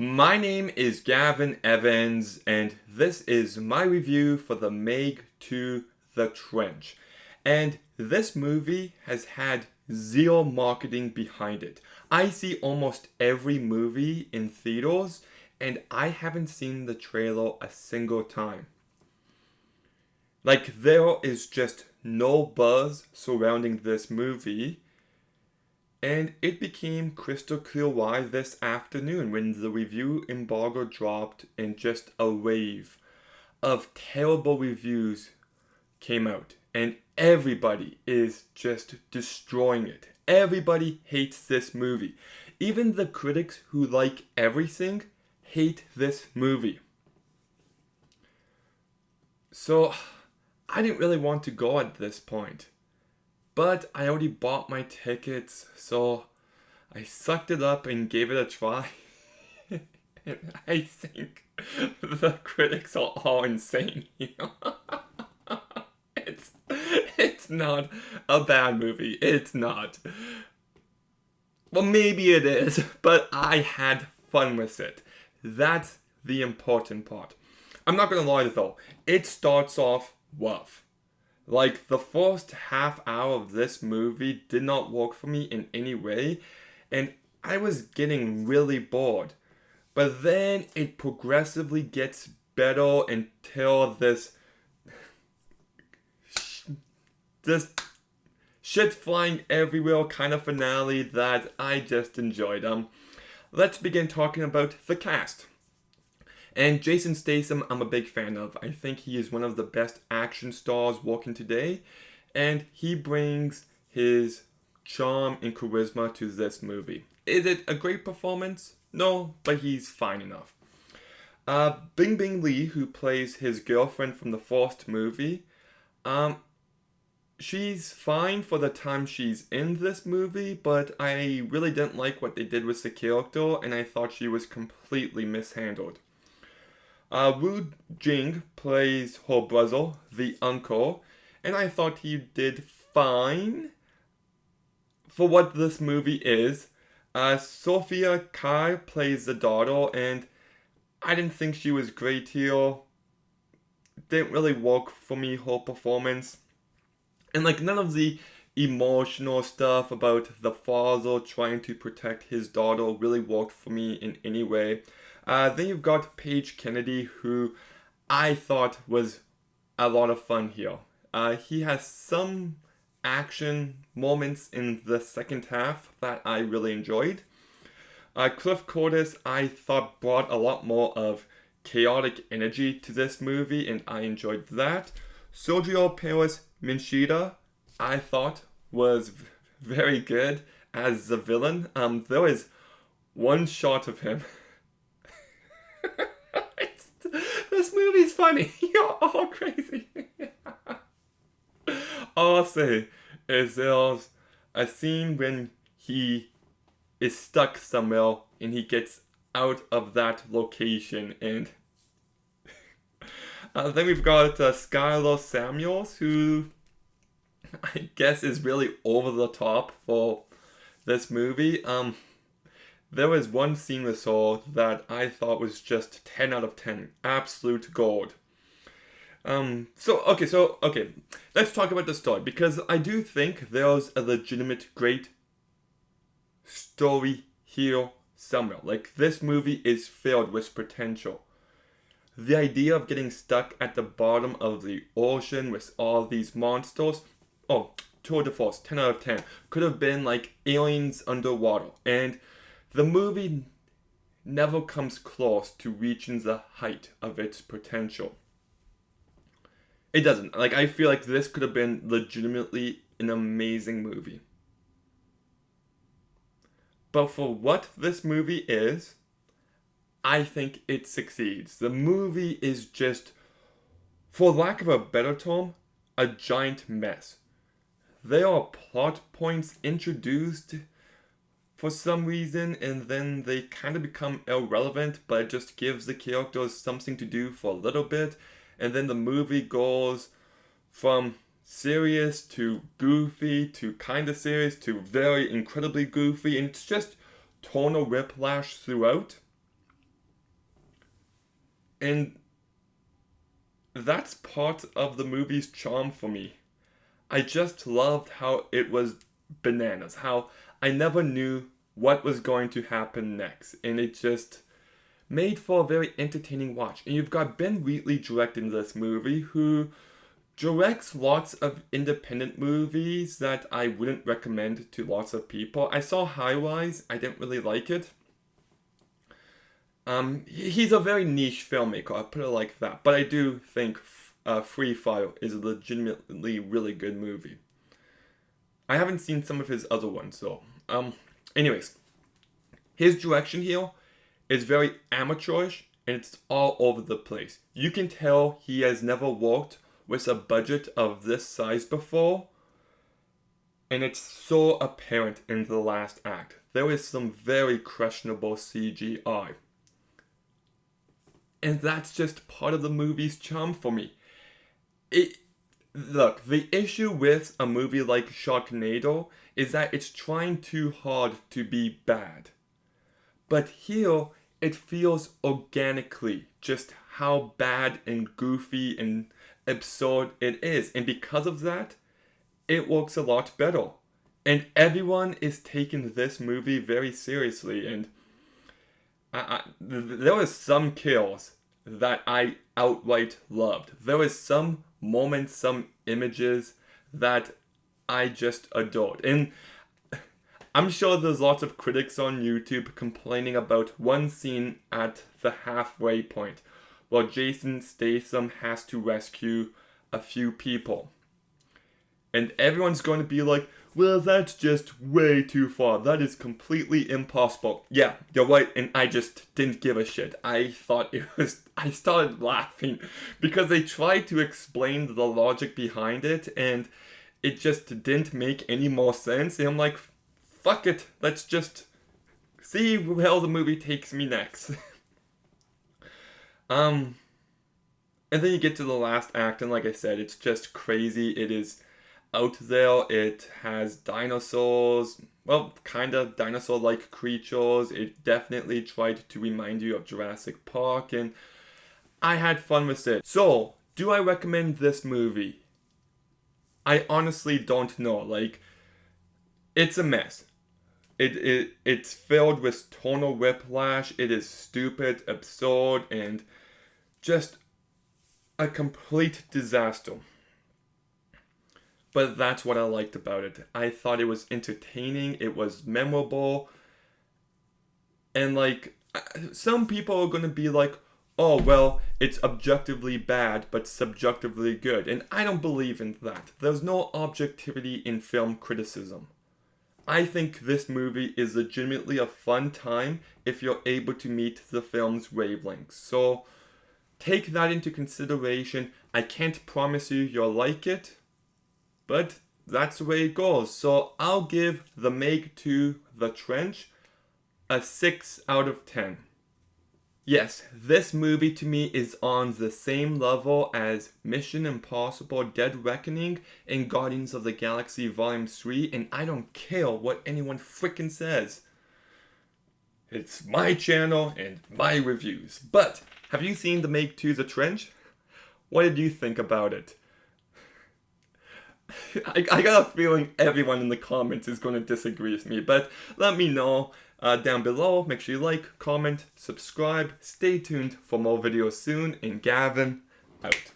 My name is Gavin Evans, and this is my review for The Meg to the Trench. And this movie has had zero marketing behind it. I see almost every movie in theaters, and I haven't seen the trailer a single time. Like, there is just no buzz surrounding this movie. And it became crystal clear why this afternoon when the review embargo dropped and just a wave of terrible reviews came out. And everybody is just destroying it. Everybody hates this movie. Even the critics who like everything hate this movie. So I didn't really want to go at this point. But I already bought my tickets, so I sucked it up and gave it a try. And I think the critics are all insane, It's not a bad movie. It's not. Well, maybe it is, but I had fun with it. That's the important part. I'm not gonna lie though, it starts off rough. Like, the first half hour of this movie did not work for me in any way, and I was getting really bored. But then it progressively gets better until this shit flying everywhere kind of finale that I just enjoyed. Let's begin talking about the cast. And Jason Statham, I'm a big fan of. I think he is one of the best action stars working today. And he brings his charm and charisma to this movie. Is it a great performance? No, but he's fine enough. Bingbing Lee, who plays his girlfriend from the first movie, she's fine for the time she's in this movie, but I really didn't like what they did with the character, and I thought she was completely mishandled. Wu Jing plays her brother, the uncle, and I thought he did fine for what this movie is. Sophia Kai plays the daughter, and I didn't think she was great here. Didn't really work for me, her performance. And none of the emotional stuff about the father trying to protect his daughter really worked for me in any way. Then you've got Paige Kennedy, who I thought was a lot of fun here. He has some action moments in the second half that I really enjoyed. Cliff Curtis, I thought brought a lot more of chaotic energy to this movie, and I enjoyed that. Sergio Peris-Mencheta, I thought was very good as the villain. There was one shot of him. This movie's funny. You're all crazy. All I'll say is there's a scene when he is stuck somewhere and he gets out of that location, and then we've got Skylar Samuels, who I guess is really over the top for this movie. There was one scene with her that I thought was just 10 out of 10. Absolute gold. Okay, let's talk about the story, because I do think there's a legitimate great story here somewhere. Like, this movie is filled with potential. The idea of getting stuck at the bottom of the ocean with all these monsters, tour de force, 10 out of 10. Could have been like aliens underwater. And the movie never comes close to reaching the height of its potential. It doesn't. I feel like this could have been legitimately an amazing movie. But for what this movie is, I think it succeeds. The movie is just, for lack of a better term, a giant mess. There are plot points introduced for some reason, and then they kind of become irrelevant, but it just gives the characters something to do for a little bit, and then the movie goes from serious to goofy to kind of serious to very incredibly goofy, and it's just tonal whiplash throughout. And that's part of the movie's charm for me. I just loved how it was bananas, how I never knew what was going to happen next, and it just made for a very entertaining watch. And you've got Ben Wheatley directing this movie, who directs lots of independent movies that I wouldn't recommend to lots of people. I saw High Rise, I didn't really like it. He's a very niche filmmaker, I'll put it like that. But I do think Free Fire is a legitimately really good movie. I haven't seen some of his other ones though. Anyways, his direction here is very amateurish and it's all over the place. You can tell he has never worked with a budget of this size before, and it's so apparent in the last act. There is some very questionable CGI. And that's just part of the movie's charm for me. Look, the issue with a movie like Sharknado is that it's trying too hard to be bad. But here, it feels organically just how bad and goofy and absurd it is. And because of that, it works a lot better. And everyone is taking this movie very seriously. And there was some kills that I outright loved. There was some moments, some images that I just adored. And I'm sure there's lots of critics on YouTube complaining about one scene at the halfway point where Jason Statham has to rescue a few people. And everyone's going to be like, well, that's just way too far. That is completely impossible. Yeah, you're right, and I just didn't give a shit. I started laughing because they tried to explain the logic behind it, and it just didn't make any more sense. And I'm like, fuck it, let's just see where the movie takes me next. And then you get to the last act, and like I said, it's just crazy. It is out there. It has dinosaurs, well, kind of dinosaur-like creatures. It definitely tried to remind you of Jurassic Park, and I had fun with it. So, do I recommend this movie? I honestly don't know. Like, it's a mess. It's filled with tonal whiplash. It is stupid, absurd, and just a complete disaster. But that's what I liked about it. I thought it was entertaining, it was memorable, and like, some people are going to be like, oh, well, it's objectively bad, but subjectively good. And I don't believe in that. There's no objectivity in film criticism. I think this movie is legitimately a fun time if you're able to meet the film's wavelengths. So, take that into consideration. I can't promise you'll like it, but that's the way it goes. So I'll give The Meg 2 The Trench a 6 out of 10. Yes, this movie to me is on the same level as Mission Impossible Dead Reckoning and Guardians of the Galaxy Volume 3, and I don't care what anyone frickin' says. It's my channel and my reviews. But have you seen The Meg 2 The Trench? What did you think about it? I got a feeling everyone in the comments is going to disagree with me, but let me know down below. Make sure you like, comment, subscribe. Stay tuned for more videos soon, and Gavin, out.